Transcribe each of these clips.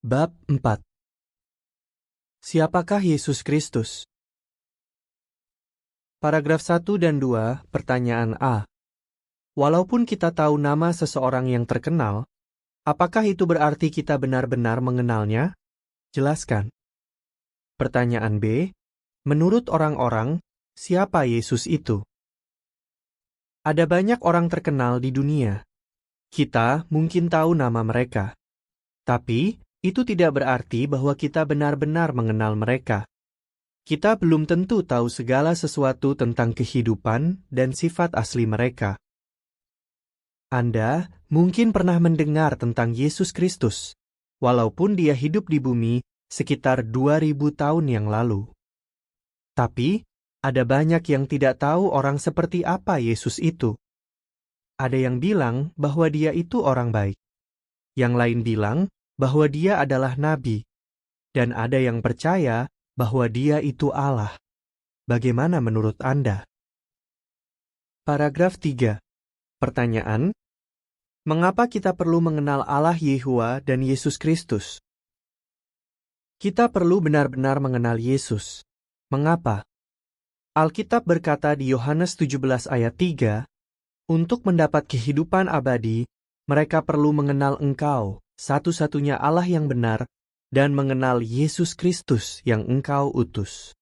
Bab 4. Siapakah Yesus Kristus? Paragraf 1 dan 2, pertanyaan A. Walaupun kita tahu nama seseorang yang terkenal, apakah itu berarti kita benar-benar mengenalnya? Jelaskan. Pertanyaan B. Menurut orang-orang, siapa Yesus itu? Ada banyak orang terkenal di dunia. Kita mungkin tahu nama mereka. Tapi, itu tidak berarti bahwa kita benar-benar mengenal mereka. Kita belum tentu tahu segala sesuatu tentang kehidupan dan sifat asli mereka. Anda mungkin pernah mendengar tentang Yesus Kristus, walaupun dia hidup di bumi sekitar 2000 tahun yang lalu. Tapi, ada banyak yang tidak tahu orang seperti apa Yesus itu. Ada yang bilang bahwa dia itu orang baik. Yang lain bilang bahwa dia adalah nabi, dan ada yang percaya bahwa dia itu Allah. Bagaimana menurut Anda? Paragraf 3. Pertanyaan: mengapa kita perlu mengenal Allah Yehua dan Yesus Kristus? Kita perlu benar-benar mengenal Yesus. Mengapa? Alkitab berkata di Yohanes 17 ayat 3, untuk mendapat kehidupan abadi, mereka perlu mengenal Engkau, satu-satunya Allah yang benar, dan mengenal Yesus Kristus yang Engkau utus.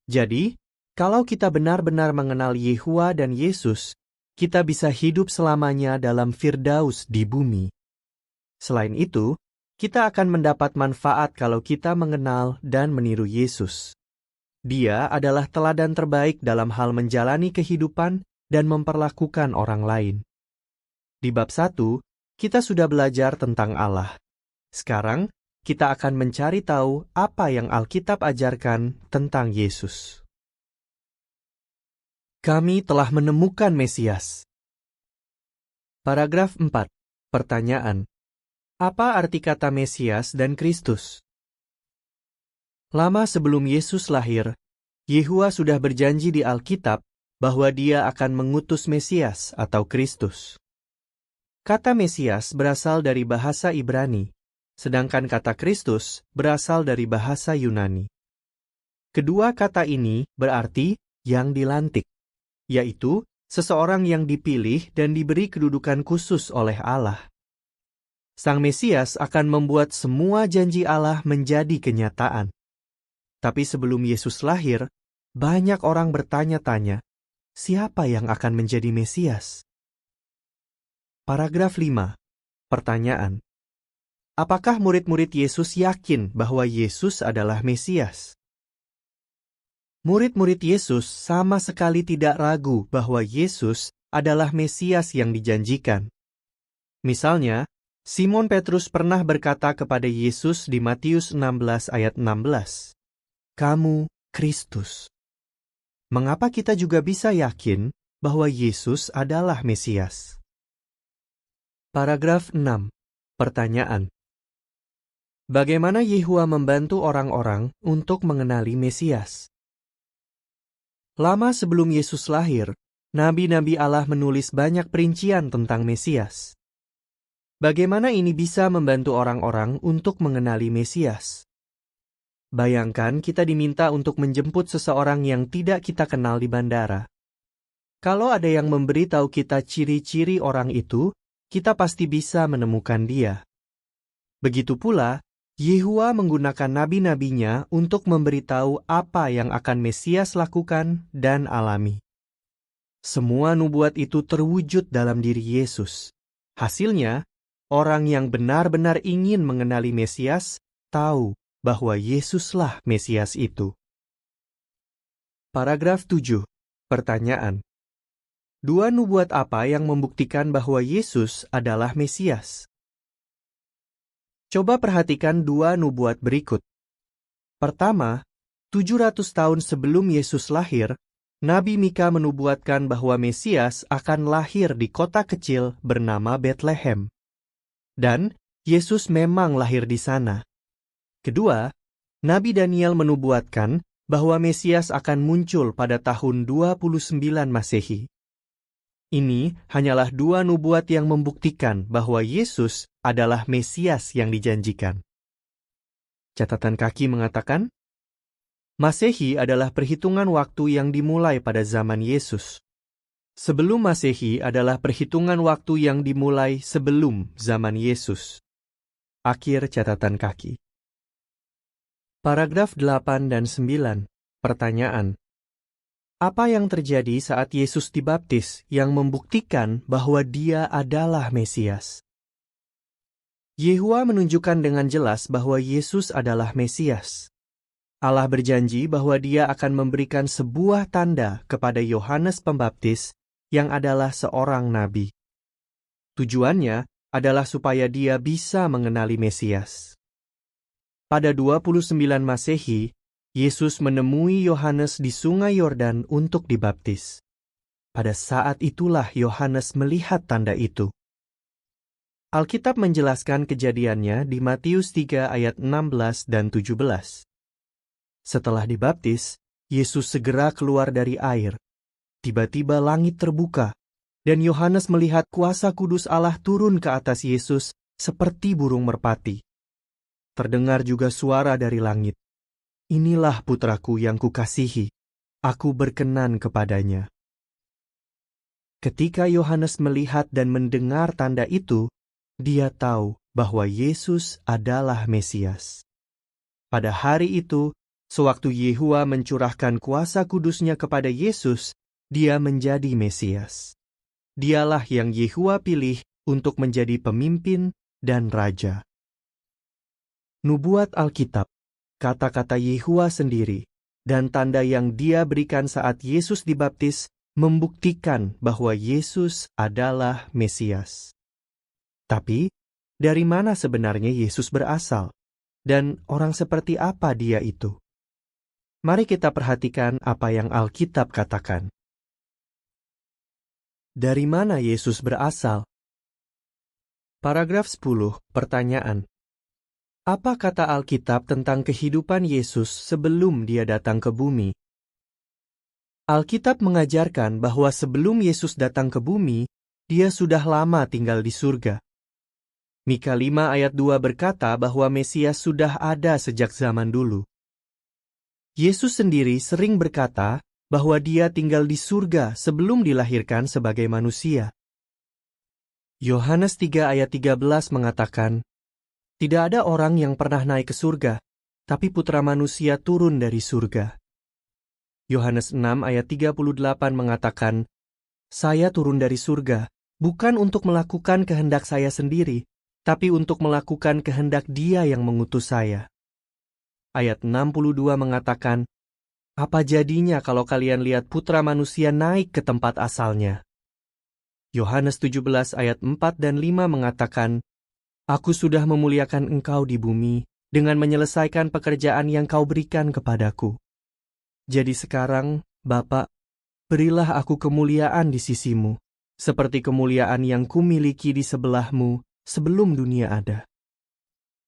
Jadi, kalau kita benar-benar mengenal Yehua dan Yesus, kita bisa hidup selamanya dalam Firdaus di bumi. Selain itu, kita akan mendapat manfaat kalau kita mengenal dan meniru Yesus. Dia adalah teladan terbaik dalam hal menjalani kehidupan dan memperlakukan orang lain. Di bab 1, kita sudah belajar tentang Allah. Sekarang, kita akan mencari tahu apa yang Alkitab ajarkan tentang Yesus. Kami telah menemukan Mesias. Paragraf 4. Pertanyaan: apa arti kata Mesias dan Kristus? Lama sebelum Yesus lahir, Yehua sudah berjanji di Alkitab bahwa dia akan mengutus Mesias atau Kristus. Kata Mesias berasal dari bahasa Ibrani, sedangkan kata Kristus berasal dari bahasa Yunani. Kedua kata ini berarti yang dilantik, yaitu seseorang yang dipilih dan diberi kedudukan khusus oleh Allah. Sang Mesias akan membuat semua janji Allah menjadi kenyataan. Tapi sebelum Yesus lahir, banyak orang bertanya-tanya, siapa yang akan menjadi Mesias? Paragraf 5. Pertanyaan: apakah murid-murid Yesus yakin bahwa Yesus adalah Mesias? Murid-murid Yesus sama sekali tidak ragu bahwa Yesus adalah Mesias yang dijanjikan. Misalnya, Simon Petrus pernah berkata kepada Yesus di Matius 16 ayat 16, "Kamu Kristus." Mengapa kita juga bisa yakin bahwa Yesus adalah Mesias? Paragraf 6. Pertanyaan: bagaimana Yehua membantu orang-orang untuk mengenali Mesias? Lama sebelum Yesus lahir, nabi-nabi Allah menulis banyak perincian tentang Mesias. Bagaimana ini bisa membantu orang-orang untuk mengenali Mesias? Bayangkan kita diminta untuk menjemput seseorang yang tidak kita kenal di bandara. Kalau ada yang memberitahu kita ciri-ciri orang itu, kita pasti bisa menemukan dia. Begitu pula, Yehua menggunakan nabi-nabinya untuk memberitahu apa yang akan Mesias lakukan dan alami. Semua nubuat itu terwujud dalam diri Yesus. Hasilnya, orang yang benar-benar ingin mengenali Mesias tahu bahwa Yesuslah Mesias itu. Paragraf 7. Pertanyaan: dua nubuat apa yang membuktikan bahwa Yesus adalah Mesias? Coba perhatikan dua nubuat berikut. Pertama, 700 tahun sebelum Yesus lahir, Nabi Mika menubuatkan bahwa Mesias akan lahir di kota kecil bernama Betlehem. Dan Yesus memang lahir di sana. Kedua, Nabi Daniel menubuatkan bahwa Mesias akan muncul pada tahun 29 Masehi. Ini hanyalah dua nubuat yang membuktikan bahwa Yesus adalah Mesias yang dijanjikan. Catatan kaki mengatakan, Masehi adalah perhitungan waktu yang dimulai pada zaman Yesus. Sebelum Masehi adalah perhitungan waktu yang dimulai sebelum zaman Yesus. Akhir catatan kaki. Paragraf 8 dan 9. Pertanyaan. Apa yang terjadi saat Yesus dibaptis yang membuktikan bahwa Dia adalah Mesias? Yehua menunjukkan dengan jelas bahwa Yesus adalah Mesias. Allah berjanji bahwa Dia akan memberikan sebuah tanda kepada Yohanes Pembaptis yang adalah seorang nabi. Tujuannya adalah supaya dia bisa mengenali Mesias. Pada 29 Masehi, Yesus menemui Yohanes di Sungai Yordan untuk dibaptis. Pada saat itulah Yohanes melihat tanda itu. Alkitab menjelaskan kejadiannya di Matius 3 ayat 16 dan 17. Setelah dibaptis, Yesus segera keluar dari air. Tiba-tiba langit terbuka, dan Yohanes melihat kuasa kudus Allah turun ke atas Yesus seperti burung merpati. Terdengar juga suara dari langit, "Inilah putraku yang kukasihi, aku berkenan kepadanya." Ketika Yohanes melihat dan mendengar tanda itu, dia tahu bahwa Yesus adalah Mesias. Pada hari itu, sewaktu Yehua mencurahkan kuasa kudusnya kepada Yesus, dia menjadi Mesias. Dialah yang Yehua pilih untuk menjadi pemimpin dan raja. Nubuat Alkitab, kata-kata Yehua sendiri, dan tanda yang dia berikan saat Yesus dibaptis membuktikan bahwa Yesus adalah Mesias. Tapi, dari mana sebenarnya Yesus berasal? Dan orang seperti apa dia itu? Mari kita perhatikan apa yang Alkitab katakan. Dari mana Yesus berasal? Paragraf 10, pertanyaan. Apa kata Alkitab tentang kehidupan Yesus sebelum dia datang ke bumi? Alkitab mengajarkan bahwa sebelum Yesus datang ke bumi, dia sudah lama tinggal di surga. Mika 5 ayat 2 berkata bahwa Mesias sudah ada sejak zaman dulu. Yesus sendiri sering berkata bahwa dia tinggal di surga sebelum dilahirkan sebagai manusia. Yohanes 3 ayat 13 mengatakan, "Tidak ada orang yang pernah naik ke surga, tapi putra manusia turun dari surga." Yohanes 6 ayat 38 mengatakan, "Saya turun dari surga, bukan untuk melakukan kehendak saya sendiri, tapi untuk melakukan kehendak Dia yang mengutus saya." Ayat 62 mengatakan, "Apa jadinya kalau kalian lihat putra manusia naik ke tempat asalnya?" Yohanes 17 ayat 4 dan 5 mengatakan, "Aku sudah memuliakan engkau di bumi dengan menyelesaikan pekerjaan yang kau berikan kepadaku. Jadi sekarang, Bapa, berilah aku kemuliaan di sisimu, seperti kemuliaan yang kumiliki di sebelahmu sebelum dunia ada."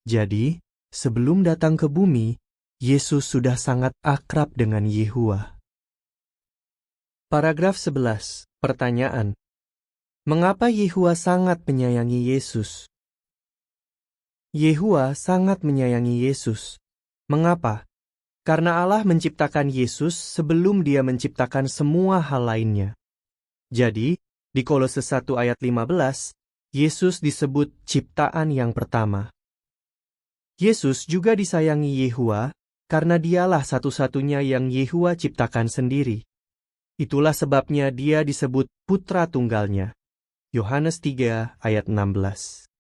Jadi, sebelum datang ke bumi, Yesus sudah sangat akrab dengan Yehua. Paragraf 11, pertanyaan. Mengapa Yehua sangat menyayangi Yesus? Yehua sangat menyayangi Yesus. Mengapa? Karena Allah menciptakan Yesus sebelum Dia menciptakan semua hal lainnya. Jadi, di Kolose 1 ayat 15, Yesus disebut ciptaan yang pertama. Yesus juga disayangi Yehua karena Dialah satu-satunya yang Yehua ciptakan sendiri. Itulah sebabnya Dia disebut putra tunggalnya. Yohanes 3 ayat 16.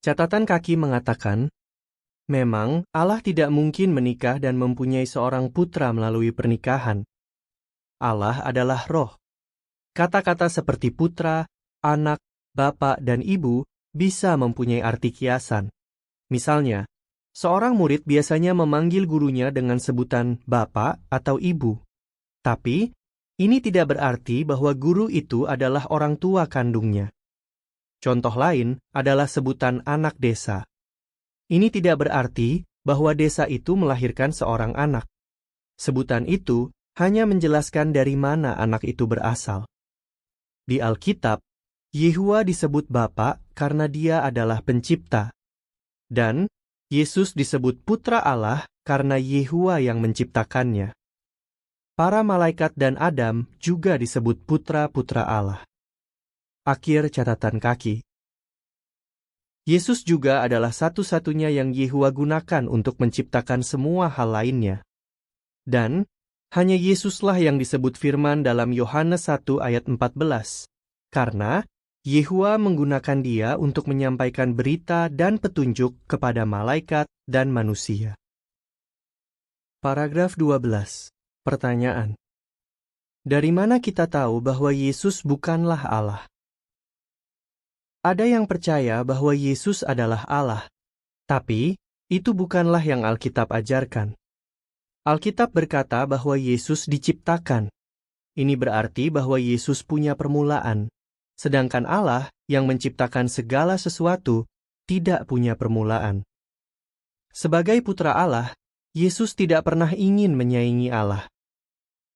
Catatan kaki mengatakan, memang Allah tidak mungkin menikah dan mempunyai seorang putra melalui pernikahan. Allah adalah roh. Kata-kata seperti putra, anak, bapak, dan ibu bisa mempunyai arti kiasan. Misalnya, seorang murid biasanya memanggil gurunya dengan sebutan bapak atau ibu. Tapi, ini tidak berarti bahwa guru itu adalah orang tua kandungnya. Contoh lain adalah sebutan anak desa. Ini tidak berarti bahwa desa itu melahirkan seorang anak. Sebutan itu hanya menjelaskan dari mana anak itu berasal. Di Alkitab, Yehua disebut Bapa karena Dia adalah pencipta. Dan Yesus disebut Putra Allah karena Yehua yang menciptakannya. Para malaikat dan Adam juga disebut putra-putra Allah. Akhir catatan kaki. Yesus juga adalah satu-satunya yang Yehua gunakan untuk menciptakan semua hal lainnya. Dan hanya Yesuslah yang disebut firman dalam Yohanes 1 ayat 14, karena Yehua menggunakan dia untuk menyampaikan berita dan petunjuk kepada malaikat dan manusia. Paragraf 12. Pertanyaan. Dari mana kita tahu bahwa Yesus bukanlah Allah? Ada yang percaya bahwa Yesus adalah Allah, tapi itu bukanlah yang Alkitab ajarkan. Alkitab berkata bahwa Yesus diciptakan. Ini berarti bahwa Yesus punya permulaan, sedangkan Allah yang menciptakan segala sesuatu tidak punya permulaan. Sebagai putra Allah, Yesus tidak pernah ingin menyaingi Allah.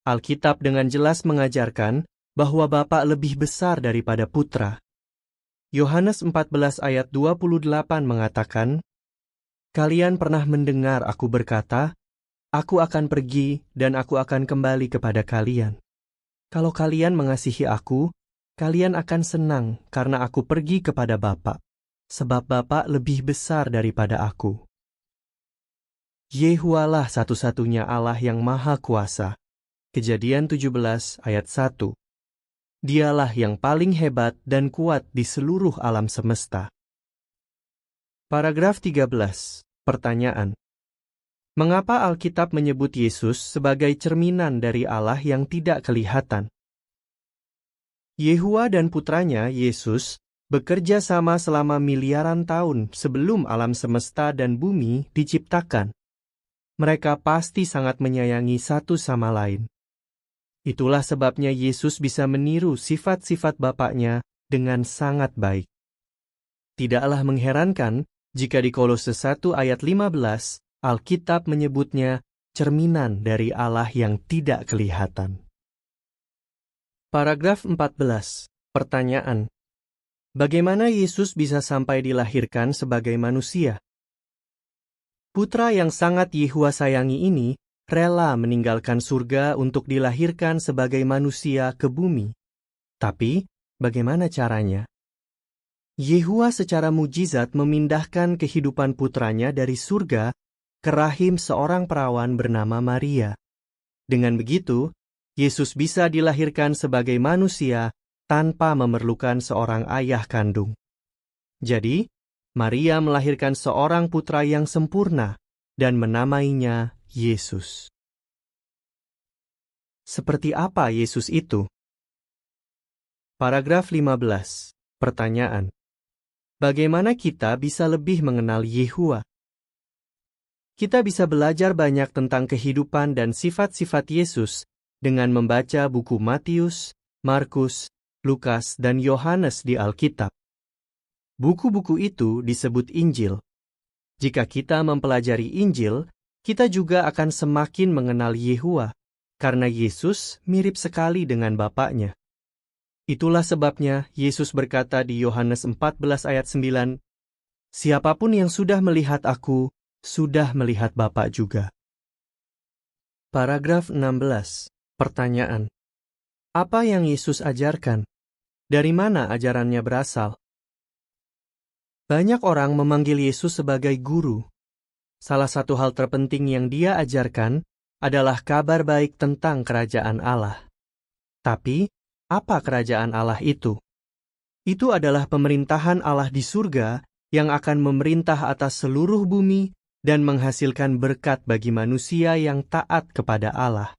Alkitab dengan jelas mengajarkan bahwa Bapa lebih besar daripada Putra. Yohanes 14 ayat 28 mengatakan, "Kalian pernah mendengar aku berkata, Aku akan pergi dan aku akan kembali kepada kalian. Kalau kalian mengasihi aku, kalian akan senang karena aku pergi kepada Bapa, sebab Bapa lebih besar daripada aku." Yehualah satu-satunya Allah yang Maha Kuasa. Kejadian 17 ayat 1. Dialah yang paling hebat dan kuat di seluruh alam semesta. Paragraf 13. Pertanyaan. Mengapa Alkitab menyebut Yesus sebagai cerminan dari Allah yang tidak kelihatan? Yehua dan putranya, Yesus, bekerja sama selama miliaran tahun sebelum alam semesta dan bumi diciptakan. Mereka pasti sangat menyayangi satu sama lain. Itulah sebabnya Yesus bisa meniru sifat-sifat Bapaknya dengan sangat baik. Tidaklah mengherankan jika di Kolose 1 ayat 15, Alkitab menyebutnya cerminan dari Allah yang tidak kelihatan. Paragraf 14. Pertanyaan. Bagaimana Yesus bisa sampai dilahirkan sebagai manusia? Putra yang sangat Yehua sayangi ini rela meninggalkan surga untuk dilahirkan sebagai manusia ke bumi. Tapi, bagaimana caranya? Yehua secara mujizat memindahkan kehidupan putranya dari surga ke rahim seorang perawan bernama Maria. Dengan begitu, Yesus bisa dilahirkan sebagai manusia tanpa memerlukan seorang ayah kandung. Jadi, Maria melahirkan seorang putra yang sempurna dan menamainya Yesus. Seperti apa Yesus itu? Paragraf 15. Pertanyaan. Bagaimana kita bisa lebih mengenal Yehua? Kita bisa belajar banyak tentang kehidupan dan sifat-sifat Yesus dengan membaca buku Matius, Markus, Lukas, dan Yohanes di Alkitab. Buku-buku itu disebut Injil. Jika kita mempelajari Injil, kita juga akan semakin mengenal Yehua, karena Yesus mirip sekali dengan Bapaknya. Itulah sebabnya Yesus berkata di Yohanes 14 ayat 9, "Siapapun yang sudah melihat aku, sudah melihat Bapa juga." Paragraf 16. Pertanyaan. Apa yang Yesus ajarkan? Dari mana ajarannya berasal? Banyak orang memanggil Yesus sebagai guru. Salah satu hal terpenting yang dia ajarkan adalah kabar baik tentang kerajaan Allah. Tapi, apa kerajaan Allah itu? Itu adalah pemerintahan Allah di surga yang akan memerintah atas seluruh bumi dan menghasilkan berkat bagi manusia yang taat kepada Allah.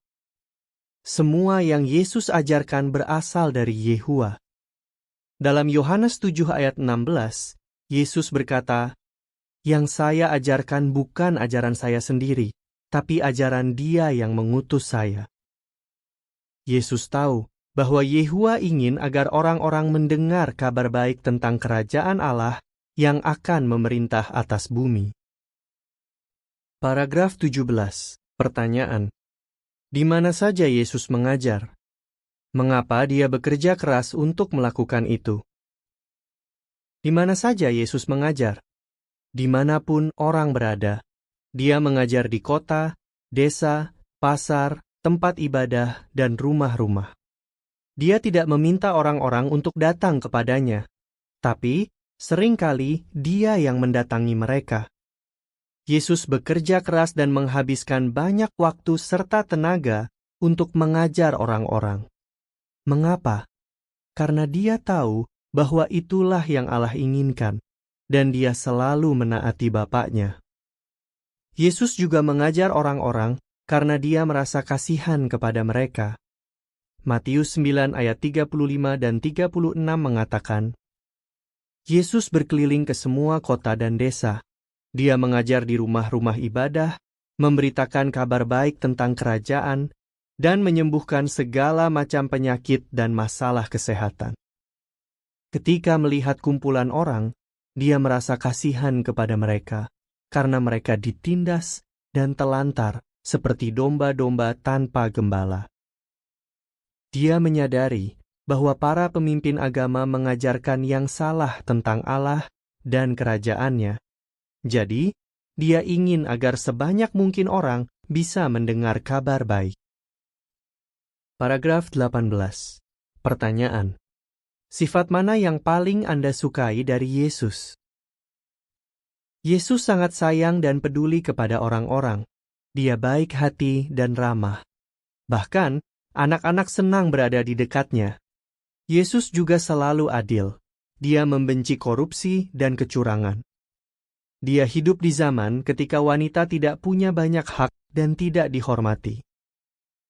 Semua yang Yesus ajarkan berasal dari Yehua. Dalam Yohanes 7 ayat 16, Yesus berkata, "Yang saya ajarkan bukan ajaran saya sendiri, tapi ajaran Dia yang mengutus saya." Yesus tahu bahwa Yehua ingin agar orang-orang mendengar kabar baik tentang kerajaan Allah yang akan memerintah atas bumi. Paragraf 17. Pertanyaan. Di mana saja Yesus mengajar? Mengapa Dia bekerja keras untuk melakukan itu? Di mana saja Yesus mengajar? dimanapun orang berada. Dia mengajar di kota, desa, pasar, tempat ibadah, dan rumah-rumah. Dia tidak meminta orang-orang untuk datang kepadanya, tapi seringkali dia yang mendatangi mereka. Yesus bekerja keras dan menghabiskan banyak waktu serta tenaga untuk mengajar orang-orang. Mengapa? Karena dia tahu bahwa itulah yang Allah inginkan, dan dia selalu menaati Bapaknya. Yesus juga mengajar orang-orang karena dia merasa kasihan kepada mereka. Matius 9 ayat 35 dan 36 mengatakan, Yesus berkeliling ke semua kota dan desa. Dia mengajar di rumah-rumah ibadah, memberitakan kabar baik tentang kerajaan, dan menyembuhkan segala macam penyakit dan masalah kesehatan. Ketika melihat kumpulan orang, dia merasa kasihan kepada mereka, karena mereka ditindas dan telantar seperti domba-domba tanpa gembala. Dia menyadari bahwa para pemimpin agama mengajarkan yang salah tentang Allah dan kerajaannya. Jadi, dia ingin agar sebanyak mungkin orang bisa mendengar kabar baik. Paragraf 18. Pertanyaan. Sifat mana yang paling Anda sukai dari Yesus? Yesus sangat sayang dan peduli kepada orang-orang. Dia baik hati dan ramah. Bahkan, anak-anak senang berada di dekatnya. Yesus juga selalu adil. Dia membenci korupsi dan kecurangan. Dia hidup di zaman ketika wanita tidak punya banyak hak dan tidak dihormati.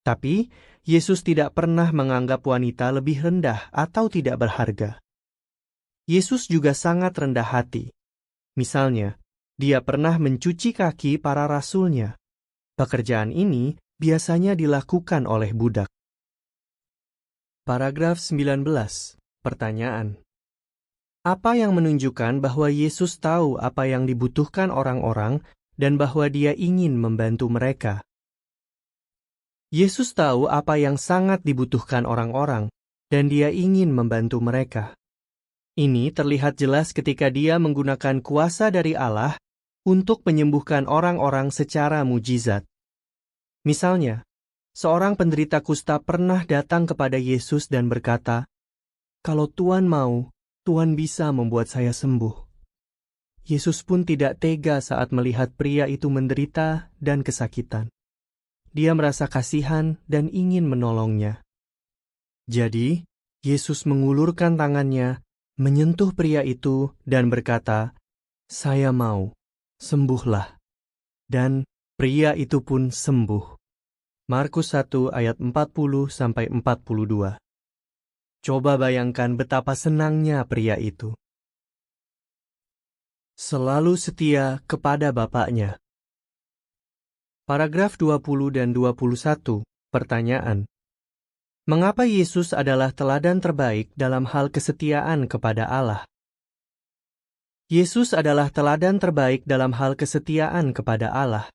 Tapi, Yesus tidak pernah menganggap wanita lebih rendah atau tidak berharga. Yesus juga sangat rendah hati. Misalnya, dia pernah mencuci kaki para rasulnya. Pekerjaan ini biasanya dilakukan oleh budak. Paragraf 19. Pertanyaan. Apa yang menunjukkan bahwa Yesus tahu apa yang dibutuhkan orang-orang dan bahwa dia ingin membantu mereka? Yesus tahu apa yang sangat dibutuhkan orang-orang, dan dia ingin membantu mereka. Ini terlihat jelas ketika dia menggunakan kuasa dari Allah untuk menyembuhkan orang-orang secara mujizat. Misalnya, seorang penderita kusta pernah datang kepada Yesus dan berkata, "Kalau Tuhan mau, Tuhan bisa membuat saya sembuh." Yesus pun tidak tega saat melihat pria itu menderita dan kesakitan. Dia merasa kasihan dan ingin menolongnya. Jadi, Yesus mengulurkan tangannya, menyentuh pria itu dan berkata, "Saya mau, sembuhlah." Dan pria itu pun sembuh. Markus 1 ayat 40-42. Coba bayangkan betapa senangnya pria itu. Selalu setia kepada Bapaknya. Paragraf 20 dan 21. Pertanyaan. Mengapa Yesus adalah teladan terbaik dalam hal kesetiaan kepada Allah? Yesus adalah teladan terbaik dalam hal kesetiaan kepada Allah.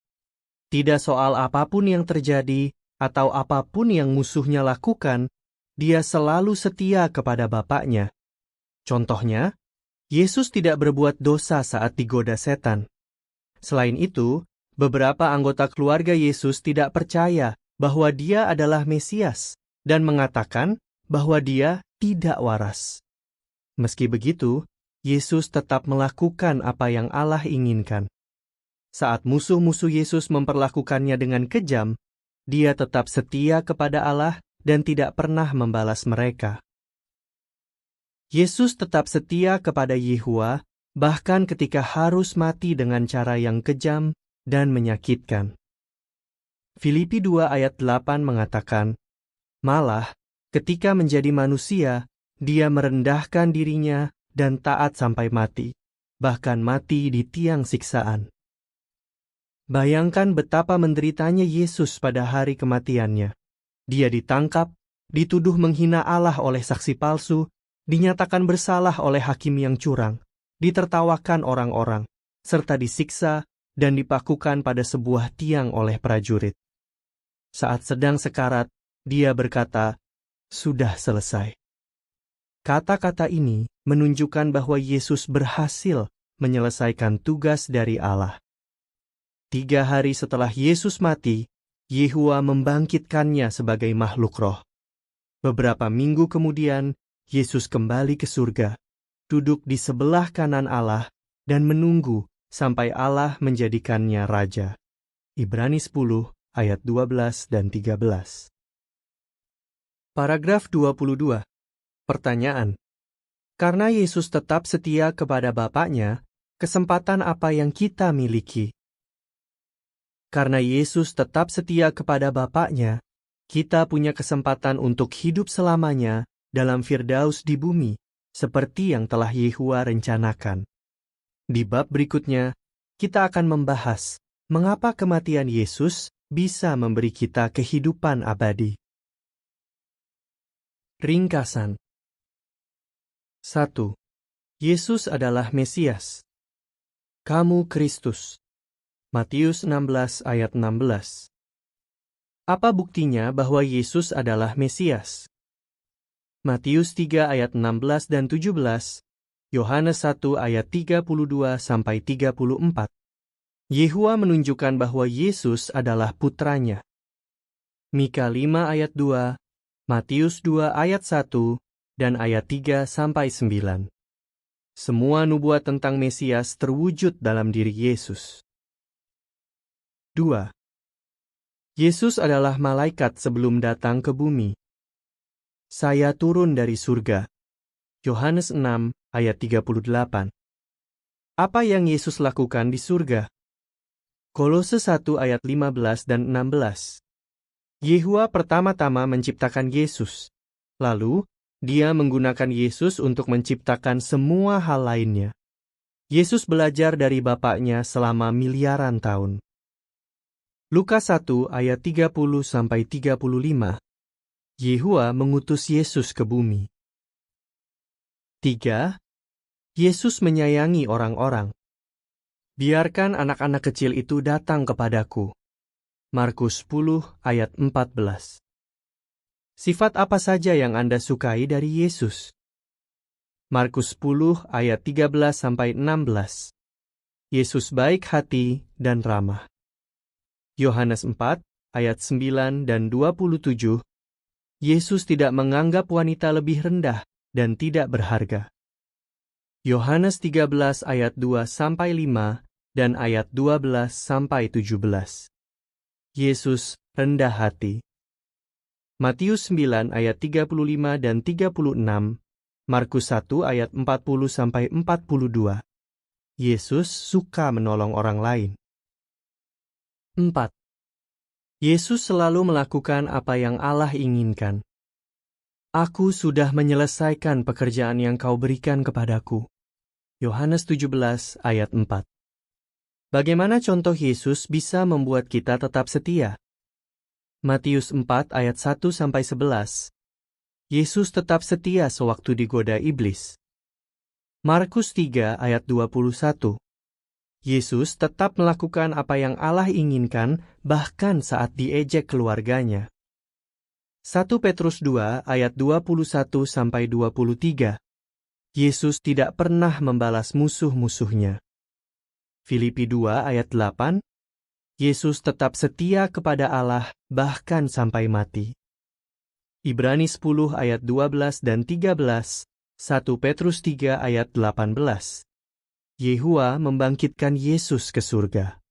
Tidak soal apapun yang terjadi atau apapun yang musuhnya lakukan, dia selalu setia kepada Bapaknya. Contohnya, Yesus tidak berbuat dosa saat digoda setan. Selain itu, beberapa anggota keluarga Yesus tidak percaya bahwa dia adalah Mesias dan mengatakan bahwa dia tidak waras. Meski begitu, Yesus tetap melakukan apa yang Allah inginkan. Saat musuh-musuh Yesus memperlakukannya dengan kejam, dia tetap setia kepada Allah dan tidak pernah membalas mereka. Yesus tetap setia kepada Yehua, bahkan ketika harus mati dengan cara yang kejam dan menyakitkan. Filipi 2 ayat 8 mengatakan, malah ketika menjadi manusia, dia merendahkan dirinya dan taat sampai mati, bahkan mati di tiang siksaan. Bayangkan betapa menderitanya Yesus pada hari kematiannya. Dia ditangkap, dituduh menghina Allah oleh saksi palsu, dinyatakan bersalah oleh hakim yang curang, ditertawakan orang-orang, serta disiksa dan dipakukan pada sebuah tiang oleh prajurit. Saat sedang sekarat, dia berkata, "Sudah selesai." Kata-kata ini menunjukkan bahwa Yesus berhasil menyelesaikan tugas dari Allah. 3 hari setelah Yesus mati, Yehua membangkitkannya sebagai makhluk roh. Beberapa minggu kemudian, Yesus kembali ke surga, duduk di sebelah kanan Allah, dan menunggu sampai Allah menjadikannya raja. Ibrani 10 ayat 12 dan 13. Paragraf 22. Pertanyaan. Karena Yesus tetap setia kepada Bapaknya, kesempatan apa yang kita miliki? Karena Yesus tetap setia kepada Bapaknya, kita punya kesempatan untuk hidup selamanya dalam Firdaus di bumi, seperti yang telah Yehua rencanakan. Di bab berikutnya, kita akan membahas mengapa kematian Yesus bisa memberi kita kehidupan abadi. Ringkasan. 1. Yesus adalah Mesias. Kamu Kristus. Matius 16 ayat 16. Apa buktinya bahwa Yesus adalah Mesias? Matius 3 ayat 16 dan 17, Yohanes 1 ayat 32 sampai 34. Yehua menunjukkan bahwa Yesus adalah putranya. Mika 5 ayat 2, Matius 2 ayat 1, dan ayat 3 sampai 9. Semua nubuat tentang Mesias terwujud dalam diri Yesus. 2. Yesus adalah malaikat sebelum datang ke bumi. Saya turun dari surga. Yohanes 6 ayat 38. Apa yang Yesus lakukan di surga? Kolose 1 ayat 15 dan 16. Yehua pertama-tama menciptakan Yesus. Lalu, Dia menggunakan Yesus untuk menciptakan semua hal lainnya. Yesus belajar dari Bapaknya selama miliaran tahun. Lukas 1 ayat 30 sampai 35. Yehua mengutus Yesus ke bumi. 3. Yesus menyayangi orang-orang. Biarkan anak-anak kecil itu datang kepadaku. Markus 10 ayat 14. Sifat apa saja yang Anda sukai dari Yesus? Markus 10 ayat 13 sampai 16. Yesus baik hati dan ramah. Yohanes 4 ayat 9 dan 27. Yesus tidak menganggap wanita lebih rendah dan tidak berharga. Yohanes 13 ayat 2 sampai 5 dan ayat 12 sampai 17. Yesus rendah hati. Matius 9 ayat 35 dan 36, Markus 1 ayat 40 sampai 42. Yesus suka menolong orang lain. 4. Yesus selalu melakukan apa yang Allah inginkan. Aku sudah menyelesaikan pekerjaan yang kau berikan kepadaku. Yohanes 17 ayat 4. Bagaimana contoh Yesus bisa membuat kita tetap setia? Matius 4 ayat 1 sampai 11. Yesus tetap setia sewaktu digoda iblis. Markus 3 ayat 21. Yesus tetap melakukan apa yang Allah inginkan bahkan saat diejek keluarganya. 1 Petrus 2 ayat 21 sampai 23. Yesus tidak pernah membalas musuh-musuhnya. Filipi 2 ayat 8. Yesus tetap setia kepada Allah bahkan sampai mati. Ibrani 10 ayat 12 dan 13, 1 Petrus 3 ayat 18. Yehua membangkitkan Yesus ke surga.